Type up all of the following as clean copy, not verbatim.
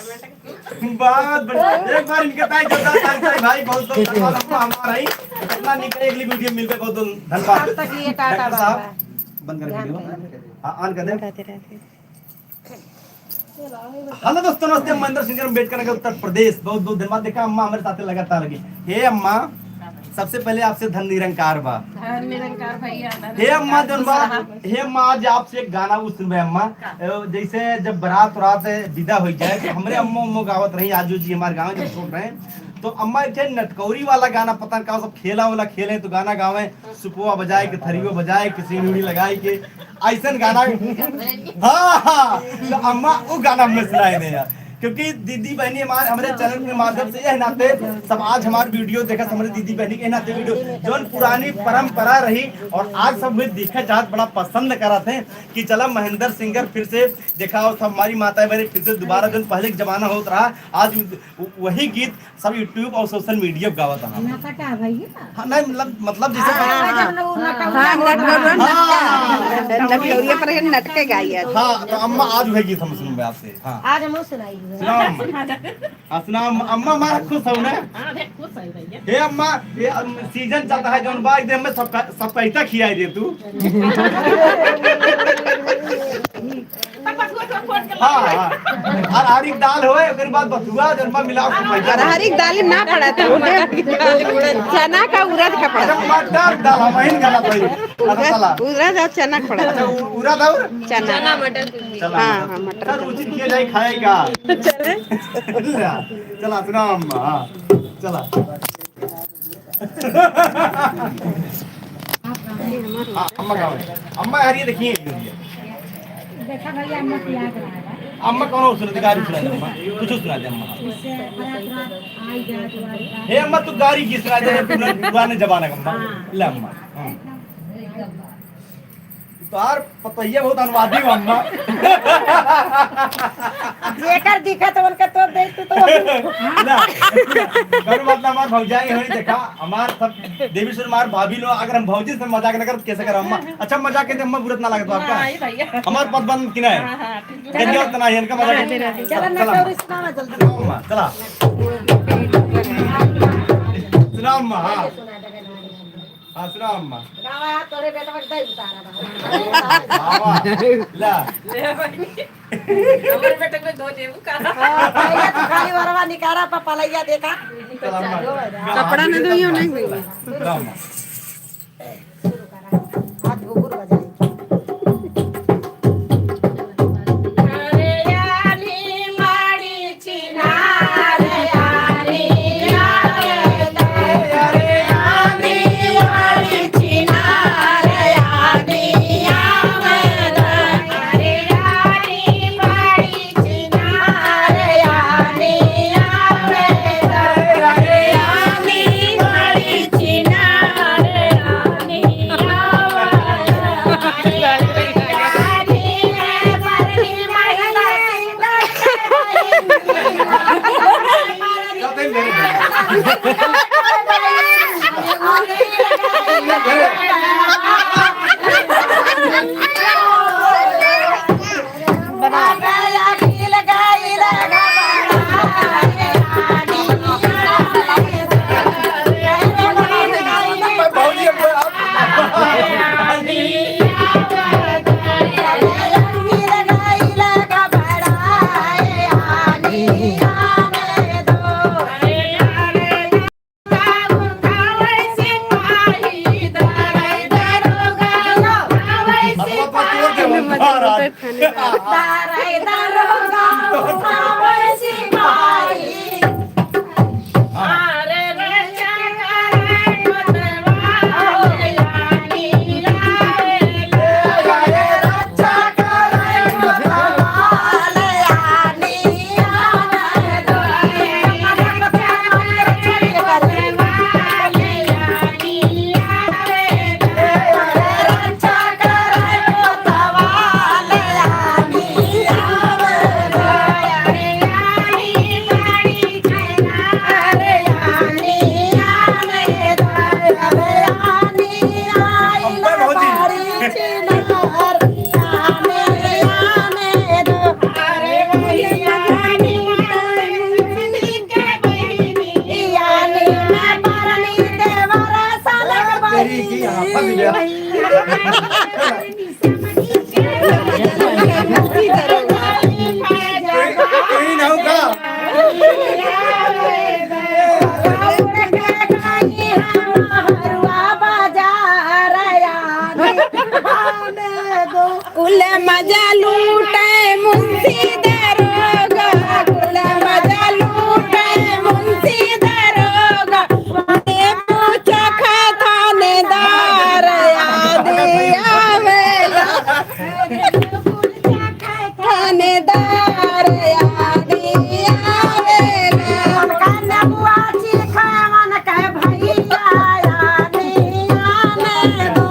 बहुत बढ़िया। एक बार इनके ताई जोरदार ताली ताली भाई, बहुत बहुत धन्यवाद अम्मा हमारा ही इतना निकले अगली वीडियो मिलते, बहुत बहुत धन्यवाद। तब तक लिए टाटा डॉक्टर बाबा। साहब बंद कर वीडियो, हाँ ऑन कर दे। हेलो दोस्तों, नमस्ते। महेंद्र सिंह अम्बेडकर नगर, उत्तर प्रदेश। बहुत बहुत धन्यवाद। देखा अम्मा हमारे साथ लगातार लगी। हे अम्मा, सबसे पहले आपसे धन निरंकार बा। निरंकार भैया। हे अम्मा जनबा, हे अम्मा आज आपसे एक गाना वो सुनबे अम्मा। जैसे जब बारात रात विदा हो जाए तो हमरे अम्मा उम्मा गावत रही, आजू जी हमारे गाँव जब छोड़ रहे तो अम्मा एक नटकौरी वाला गाना, पता नहीं सब खेला वाला खेले तो गाना गावे, सुपुआ बजाए के, थरियो बजाए के, सिंदूरी लगाए के, ऐसा गाना। हाँ हाँ, तो अम्मा वो गाना हमें सुनाए दे यार, क्योंकि दीदी बहनी हमारे चैनल के माध्यम से यह नाते सब आज हमारे वीडियो देखा, हमारे दीदी बहनी के नाते वीडियो जो पुरानी परंपरा रही और आज सब भी देखा चाहत बड़ा पसंद करा थे कि चला महेंद्र सिंगर फिर से देखा, और सब हमारी माता बहनी फिर से दोबारा जो पहले के जमाना होता रहा, आज वही गीत सब यूट्यूब और सोशल मीडिया पर गावा था। हाँ नहीं मतलब जैसे नटके गाइए। हाँ तो अम्मा आज वही गीत हम सुनबे आपसे। हाँ आज हम सुनाई सुना अम्मा, हमारा खुश हो ना। हे अम्मा, ये सीजन चलता है जौन बा, एकदम में सब पैसा खियाई दे तू। हाँ और हरिक दाल होए, ओकर बाद बथुआ जन्मा मिलाओ सब पैसा। हरिक दाल ना पड़ा था, चना का उड़द का पड़ा। मटर दाल हमाइन गला भाई, उड़द और चना पड़ा। अच्छा उड़द और चना मटर। हाँ हाँ मटर। सर उचित किया जाए खाएगा। चला सुना अम्मा। हाँ चला। हाँ अम्मा गाओ। अम्मा यार ये देखिए, देखा भैया अम्मा की याद रहा है। अम्मा कौन सुना दे, गाड़ी सुना दे अम्मा, कुछ सुना दे अम्मा। हे अम्मा तू गाड़ी की सुना दे, पुराने जमाने का अम्मा। ले अम्मा तार पतैया बहुत अनुवादी हो अम्मा। जेकर दिखा तो उनका तो देख तो ना कर मतलब हमार भौजाई होई देखा, हमार सब देवी सुन मार भाभी लोग, अगर हम भौजी से मजाक न कर कैसे कर अम्मा। अच्छा मजाक के अम्मा बुरत ना लगे तो आपका हमार पद बंद किना है कन्या उतना है इनका मजाक। चला ना कौरी सुनाना जल्दी अम्मा चला सुना अम्मा। हाँ हाँ सुना अम्मा। गावा तोरे बेटा के दई उतारा बाबा ला हमारे बेटे को दो जेबू का भैया तो खाली वरवा निकारा पपलैया देखा चला अम्मा कपड़ा न धोइयो नहीं भैया। चला अम्मा। शुरू करा आज घुघुर बजाई। भैया कोई ना होगा कुल मजा लूटे मुंशी दरोगा कुल मजा लूटे मुंशी दरोगा ये पूछा खा थानेदार याद आवेला थानेदार याद आवेला काना बुआ चिखा मन के भैया याद आने दो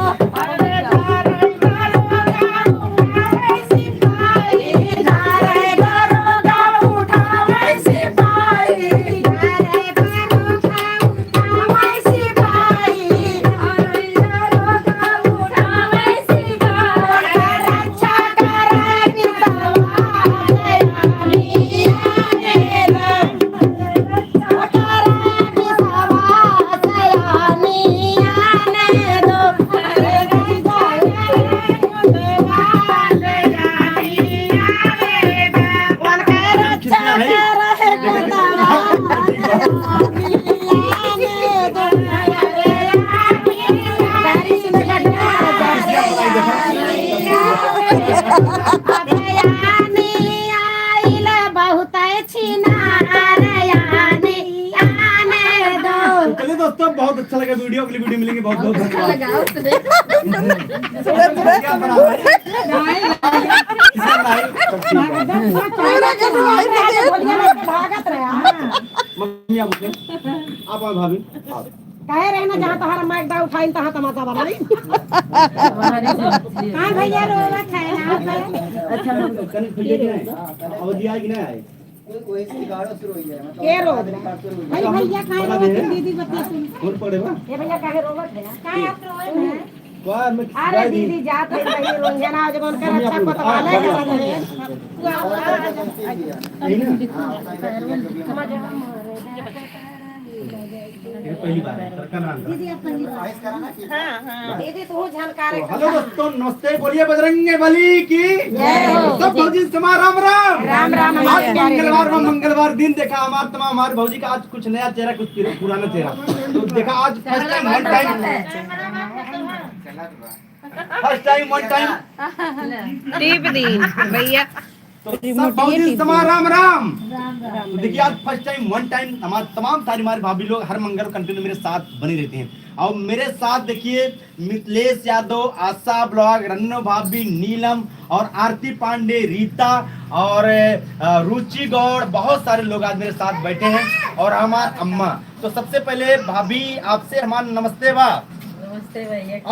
चलिए दोस्तों बहुत अच्छा लगा वीडियो अगली वीडियो मिलेंगे बहुत बहुत धन्यवाद मम्मी आप भाभी कहे रहे ना जहाँ तहारा माइक दा उठाई तहाँ तमाशा बनाई हाँ भैया रोवत है ना अच्छा कल भैया की नहीं अवधि आए कि नहीं आए के रोवत है भाई भैया काहे रोवत है दीदी बतिया सुन कौन पड़े बा ये भैया काहे रोवत है काहे आप रोवत है वाह मैं अरे दीदी जात है भाई रोंजना जब उनका अच्छा पतवाले करत है पहली बार है दीदी आप पहली बार दीदी तू झलकारे हेलो दोस्तों नमस्ते बोलिए बजरंगे बली की सब भौजी समार राम राम राम राम आज मंगलवार दिन देखा हमारे तमाम हमारे भौजी का आज कुछ नया चेहरा कुछ पुराना चेहरा तो देखा आज फर्स्ट टाइम वन टाइम टीप दी भैया तो सब भौजी समार राम राम तो देखिए आज फर्स्ट टाइम वन टाइम हमारे तमाम सारी हमारे भाभी लोग हर मंगल कंटिन्यू मेरे साथ बने रहते हैं और मेरे साथ देखिए मिथिलेश यादव आशा ब्लॉग रन्नो भाभी नीलम और आरती पांडे रीता और रुचि गौड़ बहुत सारे लोग आज मेरे साथ बैठे हैं और हमारे अम्मा तो सबसे पहले भाभी आपसे हमारा नमस्ते बा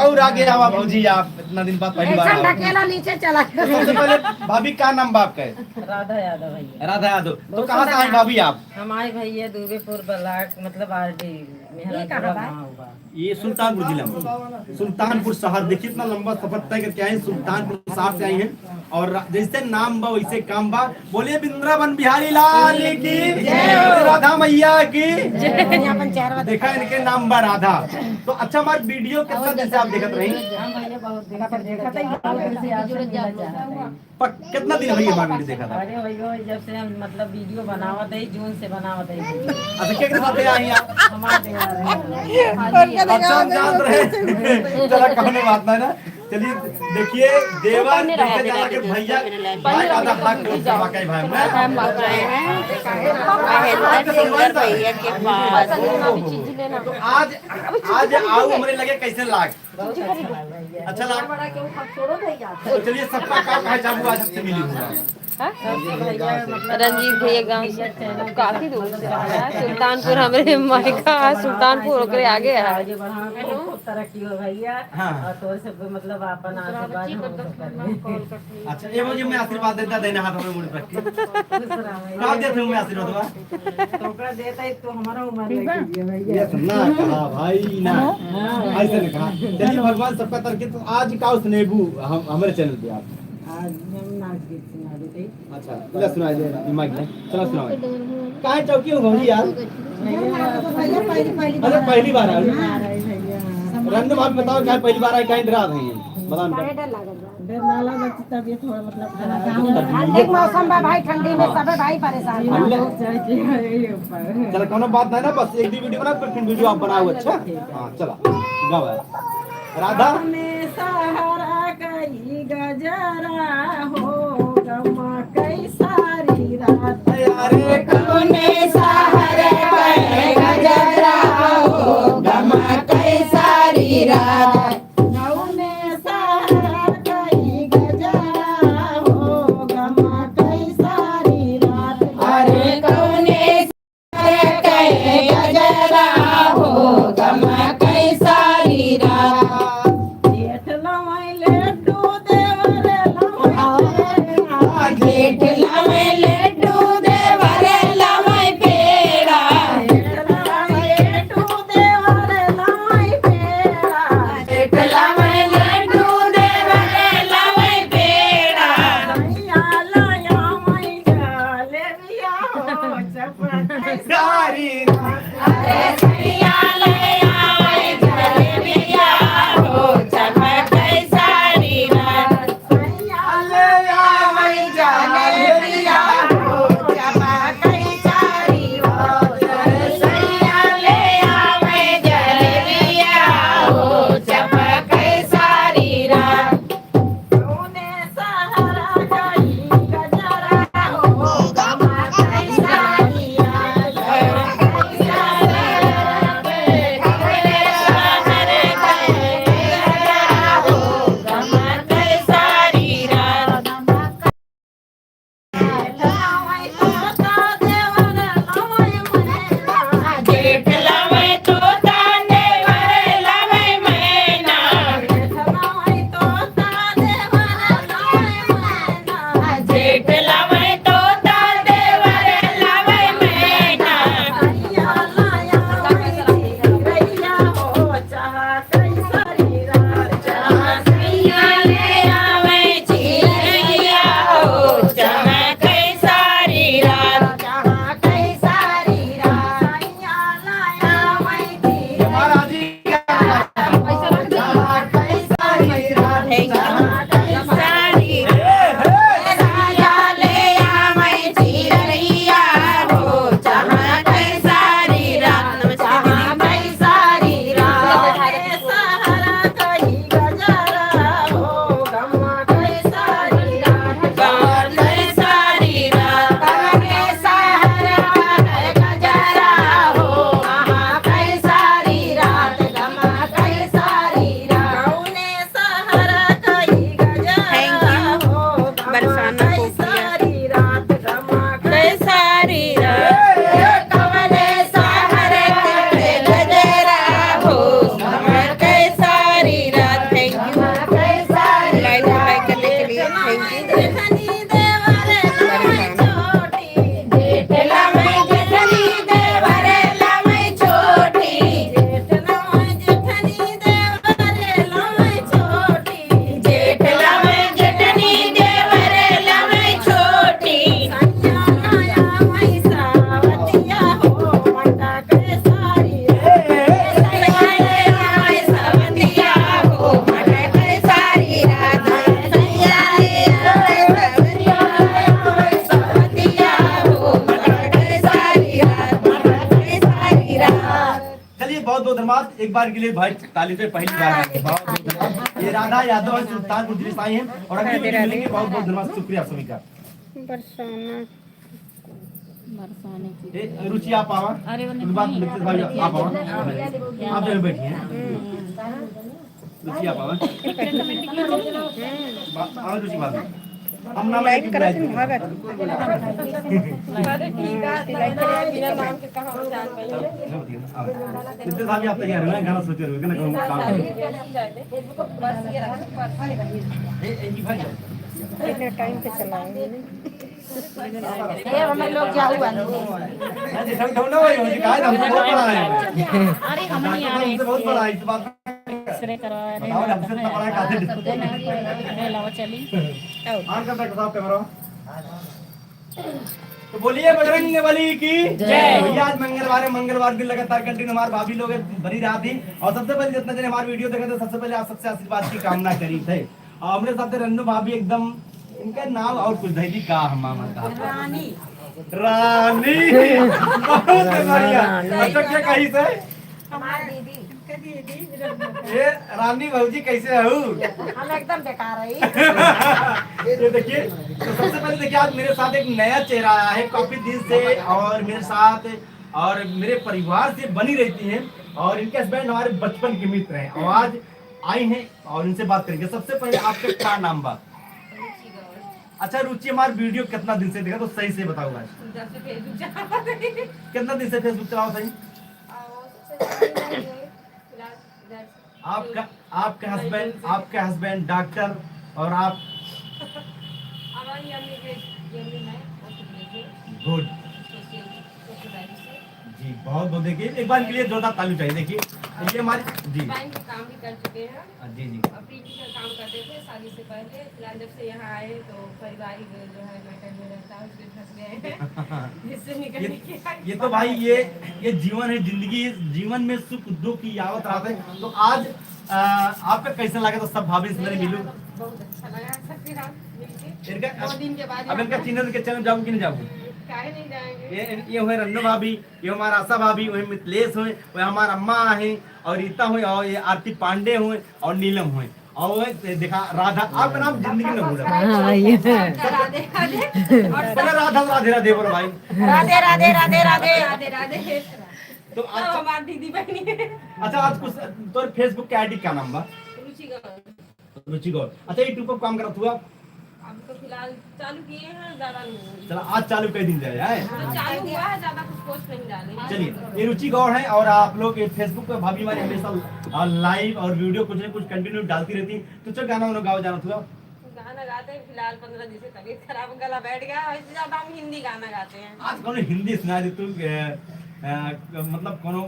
और आगे आवा भौजी आप इतना दिन बाद पहली बार ऐसा आओ। ढकेला नीचे चला तो सबसे पहले भाभी क्या नाम बाप का है राधा यादव भैया राधा यादव तो कहाँ से आए भाभी आप हमारे भैया दुबेपुर ब्लॉक मतलब आरडी मेहरा ये सुल्तानपुर जिला में सुल्तानपुर शहर देखिए इतना लंबा सफर तय करके आए सुल्तानपुर शहर से आई हैं और जैसे नाम बा वैसे काम बा बोलिए वृंदावन बिहारी लाल की राधा मैया की देखा इनके नाम बा राधा तो अच्छा हमारे वीडियो कितना दिन से आप देखते रही कितना दिन हुई हमारा वीडियो देखा था अरे भैया जब से हम मतलब वीडियो बनावत है जून से बनावत है अच्छा क्या साथ आई आप हमारे अच्छा हम जान रहे चला कहने बात ना चलिए देखिए देवा जैसे जाना के भैया भाई आधा हक वाकई भाई मैं हम बात रहे हैं महेंद्र सिंगर भैया के पास तो आज आओ हमारे लगे कैसे लाग अच्छा लाग तो चलिए सबका काम है जाबू आज से मिली रंजीत भैया गांव से काफी दूर से आया है सुल्तानपुर हमारे मायका सुल्तानपुर होकर आगे है तरक्की हो भैया और तो सब मतलब अपन आशीर्वाद अच्छा ये मुझे मैं आशीर्वाद देता देना हाथ में मुड़ रख के का देते हूं मैं आशीर्वाद टोकरा देता है तो हमारा उम्र लगी भैया ये ना कहा भाई ना ऐसे नहीं कहा चलिए भगवान सबका तरक्की तो आज का सुनेबू हमारे चैनल पे आप आज हम नाच गीत सुना देते अच्छा चला सुनाई दे दिमाग में चला सुनाओ काहे चौकी हो भौजी यार पहली अरे पहली बार आ आ रहे भैया रंजन भाभी बताओ क्या पहली बार आए कहीं डरा रही हैं बताओ ना। काहे डर लागल बा? डर ना लगा तबीयत थोड़ा मतलब खराब ठंडी के मौसम बा भाई, ठंडी में सब भाई परेशान बा। चलो कोनो बात नहीं ना, बस एक दी वीडियो बना फिर वीडियो आप बनाओ। अच्छा हाँ चलो गाओ राधा में सहारा कई गजरा हो गमा कई सारी रात अरे कौने सहारे कई गजरा हो गमा कई सारी रात। कौने सहारा कई गजरा हो गमा कई सारी रात अरे कौने सहारे कई गजरा हो गमा कई सारी रात। जेठ लवई लड्डू देवर लवई जेठ लवई लड्डू देवर लवई पेड़ा। जेठ लवई लड्डू देवर लवई पेड़ा जेठ लवई लड्डू देवर लवई पेड़ा। सैया लाया मई गाले बिया हो चपन सारी अरे सैया ले आए जलेबिया हो चमक सारी रात। सैया ले आए जलेबिया हो चमक सारी रात। सैया ले आए जलेबिया हो चमक सारी रात। कौने सहारा कई गजरा हो गमा कई सारी रात बहुत बहुत धन्यवाद एक बार के लिए भाई ताली पे पहली बार आए। बहुत बहुत धन्यवाद। ये राधा यादव और सुल्तानपुर जिले से आई हैं और अगली वीडियो में मिलेंगे। बहुत बहुत धन्यवाद, शुक्रिया सभी का। रुचि आप आवा, उनके बाद मित्र भाई आप आवा, आप जगह बैठी हैं। रुचि आप आवा, रुचि बाद में हम नाम लाइक करते हैं भागा अरे ठीक है लाइक करिए बिना नाम के कहां हम जान पाएंगे। इतने साल आप तैयार हैं गाना सोच रहे हो ना कहूं काम फेसबुक पर बस ये रखा ए भाई इतने टाइम पे चलाएंगे ये हम लोग जाऊ बनो अरे सब ढोना वही हो कहा हम बहुत बड़ा है। अरे हम नहीं आ रहे बहुत बड़ा है इस बात एक्सरे करवा रहे हैं। हमसे इतना बड़ा काहे अरे लाओ चली ऑन कर दो साहब कैमरा। तो बोलिए बजरंग बली की जय। भैया आज मंगलवार दिन लगातार कंटिन्यू हमारे भाभी लोग बनी रहा थी और सबसे पहले जितना दिन हमारी वीडियो देखे थे सबसे पहले आप सबसे आशीर्वाद की कामना करी थे और हमरे साथ रन्नू भाभी एकदम इनका नाम और कुछ धैली का हमामा का रानी बहुत बढ़िया। अच्छा क्या कही से हमारी दीदी ये रानी भौजी कैसे हो? हम एकदम बेकार है। ये देखिए तो सबसे पहले देखिए आज मेरे साथ एक नया चेहरा आया है काफी दिन से और मेरे साथ और मेरे परिवार से बनी रहती हैं और इनके हस्बैंड हमारे बचपन के मित्र हैं और आज आई हैं और इनसे बात करेंगे। सबसे पहले आपका क्या नाम बा? अच्छा रुचि हमारी वीडियो कितना दिन से देखा तो सही से बताओ आज कितना दिन से फेसबुक चलाओ सही? आपके हस्बैंड डॉक्टर और आप गुड जी बहुत बहुत देखिए एक बार के लिए जोरदार ताली चाहिए। देखिए ये हमारी जी बैंक में काम भी कर चुके हैं जी जी और पीटी का काम करते थे शादी से पहले। फिलहाल जब से यहाँ आए तो पारिवारिक जो है मैटर में रहता है उसमें फंस गए हैं जिससे निकलने की ये तो भाई ये जीवन है जिंदगी जीवन में सुख दुख की आवत रहते हैं। तो आज आपका कैसा लगा तो सब भाभी से मिलूं बहुत अच्छा लगा सबके साथ मिलके इनका 2 दिन के बाद अब इनका चैनल जाऊँ कि नहीं जाऊँ? काहे नहीं जाएंगे। ये हुए रन्नू भाभी ये हमारा आशा भाभी वही मिथिलेश हुए वही हमारा अम्मा है और रीता हुए और ये आरती पांडे हुए और नीलम हुए और देखा राधा। आपका नाम जिंदगी में भूला राधे राधे और राधा राधे राधे बोलो भाई राधे राधे राधे राधे राधे राधे। तो अब हमारी दीदी बहनी है। अच्छा आज कुछ तो फेसबुक के आईडी क्या नाम बा? रुचि गौर। अच्छा यूट्यूब पर काम करत हुआ अब तो फिलहाल चालू किए हैं ज्यादा नहीं चलो आज चालू कर दिन जाए है तो चालू हुआ है ज्यादा कुछ पोस्ट नहीं डाले। चलिए ये रुचि गौर है और आप लोग फेसबुक पे भाभी हमारी हमेशा लाइव और वीडियो कुछ न कुछ कंटिन्यू डालती रहती। तो चल गाना गाओ जाना था गाना गाते हैं फिलहाल 15 दिन से तबीयत खराब गला बैठ गया और इससे ज्यादा हम हिंदी गाना गाते हैं। आज कौन हिंदी सुना दे तू मतलब कोनो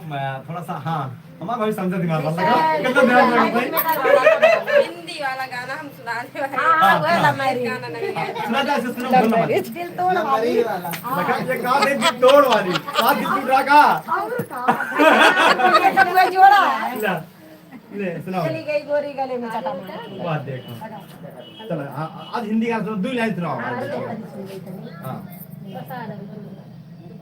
थोड़ा सा हाँ हमारा भाई समझा दिमाग कितना ध्यान रखो भाई हिंदी वाला गाना हम सुनाने वाले हैं। हाँ वो लमेरी गाना नहीं गाया। सुना जा सुनो बोलना मत दिल तोड़ वाली लगा ये का दे दिल तोड़ वाली साथ दिल टूट रहा का और का ये सब कोई जोड़ा है। ले सुनाओ चली गई गोरी गले में चटा मार। बात देखो चलो आज हिंदी गाना सुनो 2 लाइन सुनाओ हां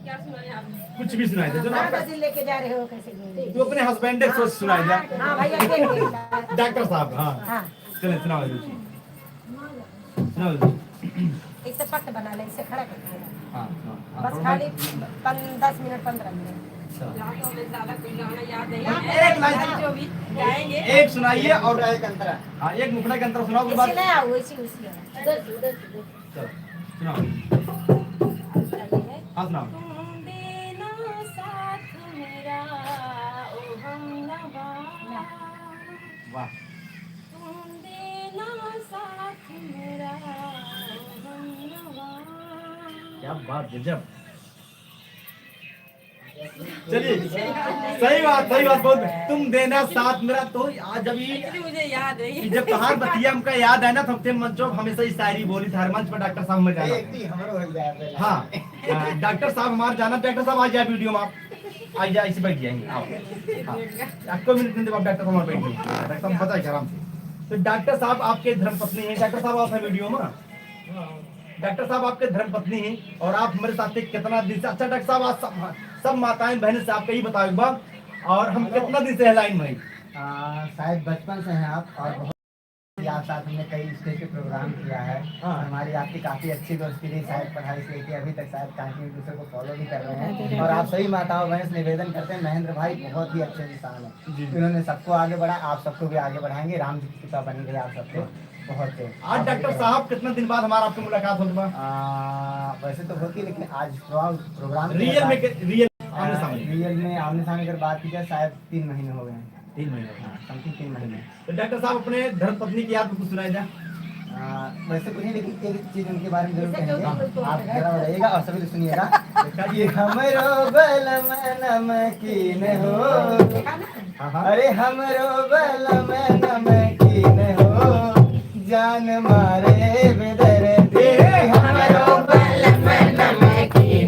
क्या सुनाए आप? कुछ भी सुनाई दे जो कहाँ आपका का दिल लेके जा रहे हो कैसे गए? तू अपने हस्बैंड से सुनाई जा हाँ भैया के डॉक्टर साहब हाँ हाँ चले सुनाओ रुचि सुनाओ रुचि इससे पट बना ले इससे खड़ा कर हाँ बस खाली 10 मिनट 15 मिनट। फिलहाल तो हमें ज्यादा कोई गाना याद नहीं है। एक लाइन जो भी गाएंगे एक सुनाइए और एक अंतरा हाँ एक मुखड़ा के अंतर सुनाओ के बाद इसी नहीं आओ इसी उसी चलो सुनाओ हाँ सुनाओ तुम देना साथ मेरा ओ हमनवा वाह तुम देना साथ मेरा ओ हमनवा। क्या बात गजब। चलिए सही बात बहुत तुम देना साथ मेरा तो आज जब एक्चुअली मुझे याद है ये। जब कहार बतिया हमका याद है ना तो हमसे मंचो हमेशा इस शायरी बोली थी हर मंच पर डॉक्टर साहब में जाना हाँ डॉक्टर साहब हमारे जाना डॉक्टर साहब आ जाए वीडियो में आप आ जाए इसे बैठ जाएंगे आपको मिनट नहीं आप डॉक्टर साहब बैठ जाइए डॉक्टर साहब बताइए आराम से। तो डॉक्टर साहब आपके धर्मपत्नी है डॉक्टर साहब आप है वीडियो में डॉक्टर साहब आपके धर्मपत्नी हैं और आप हमारे साथ कितना दिन से अच्छा डॉक्टर साहब आज सब माताएं बहनें से आपका ही बताओ एक बार और हम कितना दिन से है लाइन में शायद बचपन से हैं आप और बहुत याद साथ हमने कई स्टेज पे प्रोग्राम किया है। हाँ। हमारी आपकी काफी अच्छी दोस्ती रही शायद पढ़ाई से लेके अभी तक शायद काफी एक दूसरे को फॉलो भी कर रहे हैं और आप सभी माताओं बहन से निवेदन करते हैं महेंद्र भाई बहुत ही अच्छे इंसान है इन्होंने सबको आगे बढ़ा आप सबको भी आगे बढ़ाएंगे राम जी की कृपा बनी रही आप सबको बहुत से। आज डॉक्टर साहब कितना दिन बाद हमारा आपसे मुलाकात होगी वैसे तो होती है लेकिन आज प्रोग्राम रियल आमने सामने रियल में आमने सामने अगर बात की जाए शायद 3 महीने हो गए हैं 3 महीने समथिंग 3 महीने। तो डॉक्टर साहब अपने धर्मपत्नी की याद में कुछ सुनाई जा वैसे कुछ नहीं लेकिन एक चीज उनके बारे में जरूर कहेंगे आप जरा बताइएगा और सभी सुनिएगा ये हमरो बलम नमकीन हो अरे हमरो बलम नमकीन हो जान मारे बेदर्दी हमरो बलम नमकीन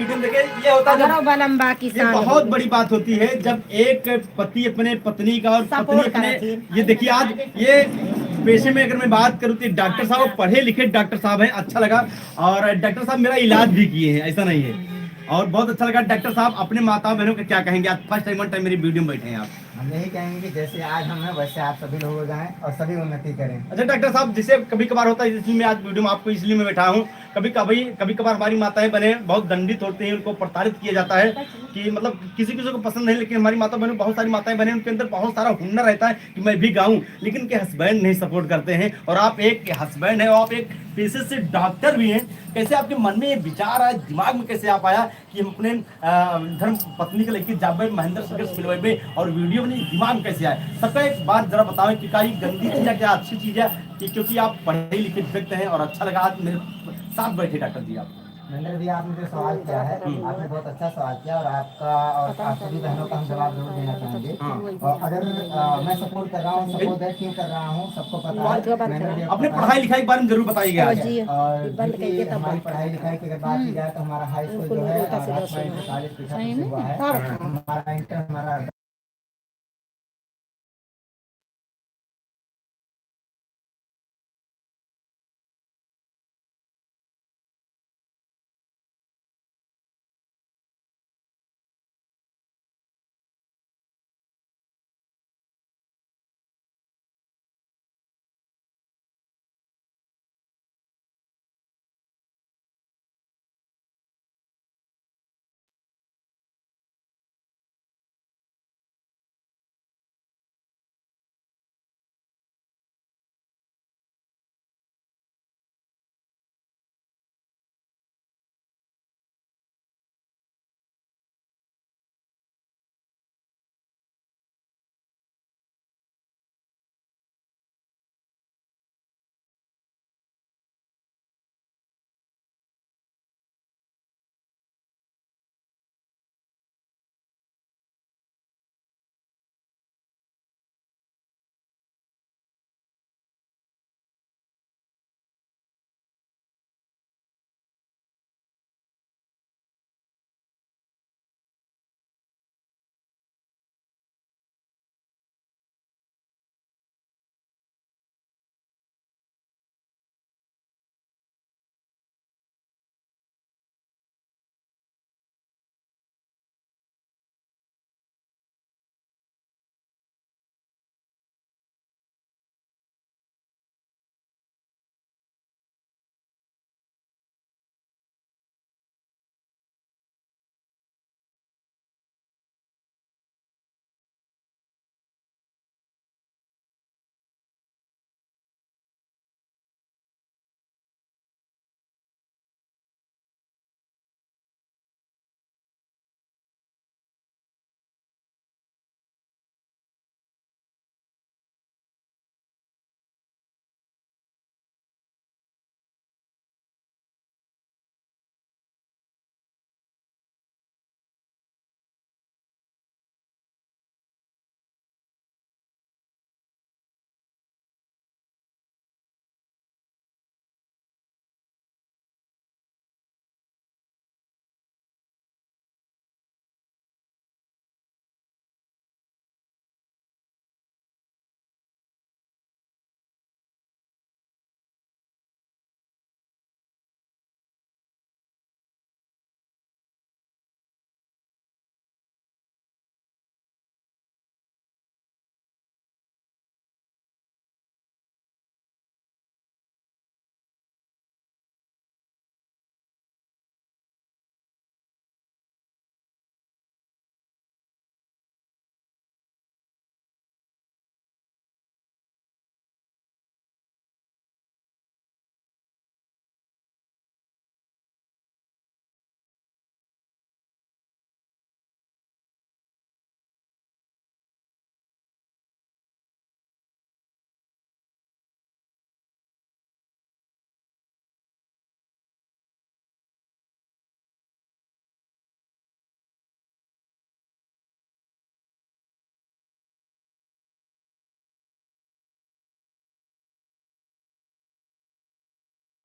वीडियो में देखे, ये होता है अगर जब बलम्बा ये किसान बहुत बड़ी बात होती है जब एक पति अपने पत्नी का और पत्नी Support अपने, करती। ये देखिए आज ये पेशे में अगर मैं बात करूँ तो डॉक्टर साहब पढ़े लिखे डॉक्टर साहब हैं, अच्छा लगा। और डॉक्टर साहब मेरा इलाज भी किए हैं, ऐसा नहीं है। और बहुत अच्छा लगा डॉक्टर साहब, अपने माता बहनों को क्या कहेंगे? आज फर्स्ट टाइम वन टाइम मेरी वीडियो में बैठे हैं आप। हम यही कहेंगे कि जैसे आज हम हैं वैसे आप सभी लोग हो जाएं और सभी उन्नति करें। अच्छा डॉक्टर साहब, जैसे कभी कभार होता है, इसलिए मैं आज वीडियो में आपको इसलिए मैं बैठा हूँ, कभी कभार हमारी माताएं बहनें बहुत दंडित होती हैं, उनको प्रताड़ित किया जाता है कि मतलब किसी किसी को पसंद नहीं, लेकिन हमारी माता बहनों, बहुत सारी माताएं बहनें, उनके अंदर बहुत सारा हुनर रहता है कि मैं भी गाऊं, लेकिन उनके हस्बैंड नहीं सपोर्ट करते हैं। और आप एक हस्बैंड है और आप एक पेशे से डॉक्टर भी हैं, कैसे आपके मन में ये विचार आया, दिमाग में कैसे आप आया कि हम अपने धर्म पत्नी को लेकर जाबे महेंद्र संघर्ष फिल्म और वीडियो बनी, दिमाग में कैसे आया? सबका एक बात जरा बताओ कि क्या ये गंदी चीज है, क्या अच्छी चीज है? कि क्योंकि आप पढ़े लिखे व्यक्ति हैं और अच्छा लगा आज मेरे साथ बैठे डॉक्टर जी आप। महेंद्र जी, आपने जो सवाल किया है आपने बहुत अच्छा सवाल किया और आपका और आप सभी बहनों का हम जवाब जरूर देना चाहेंगे। और अगर मैं सपोर्ट कर रहा हूँ, सपोर्ट क्यों कर रहा हूँ सबको पता है। महेंद्र जी अपने पढ़ाई लिखाई के बारे में जरूर बताइएगा आज। और देखिए हमारी पढ़ाई लिखाई की अगर बात की जाए तो हमारा हाई स्कूल जो है राजकुमारी इंटर कॉलेज पीछा से हुआ है। हमारा इंटर हमारा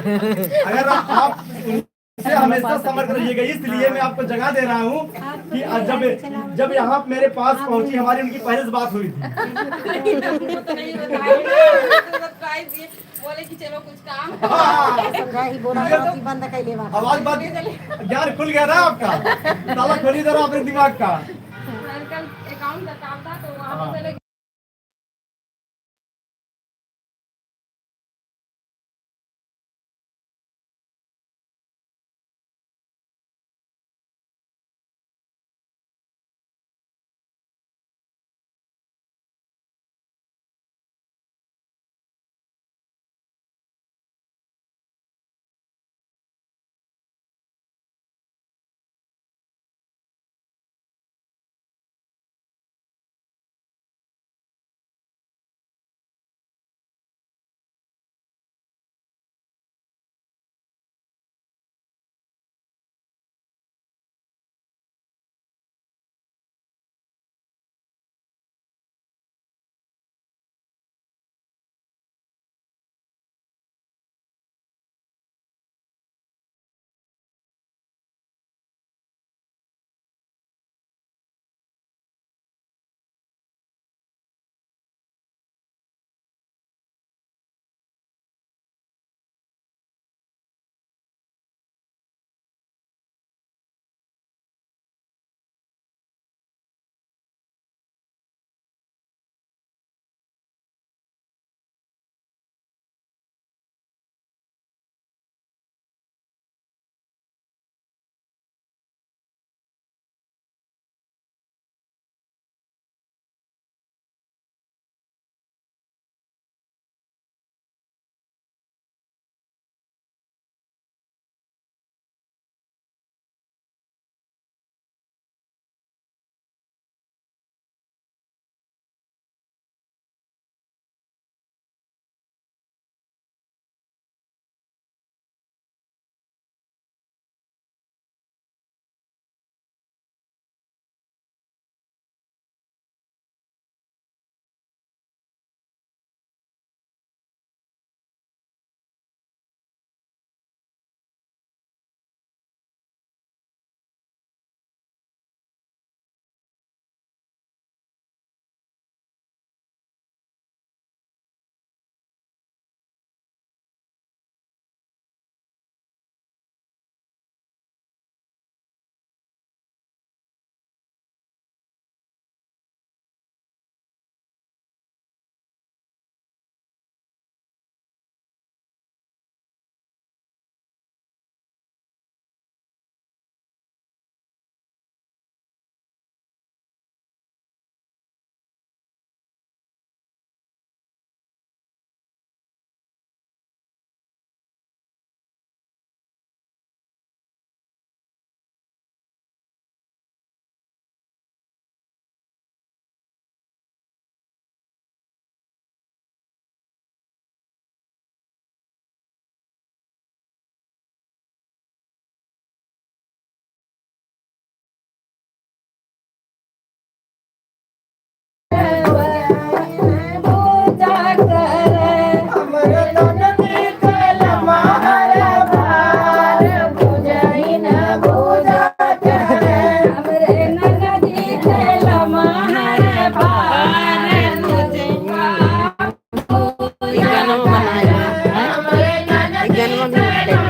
अगर आप इससे हमेशा समर्थ रहिएगा। इसलिए मैं आपको जगह दे रहा हूँ कि जब यहाँ मेरे पास पहुंची, हमारी उनकी पहले से बात हुई थी। वो तो नहीं बताया, तो सरप्राइज दिए, बोले कि चलो कुछ काम। हाँ, समझाई बोला तो बंद कर ले बात। आवाज बात ज्ञान खुल गया ना आपका, ताला खोली जरा अपने दिमाग का। कल अकाउंट का काम था तो वहाँ पे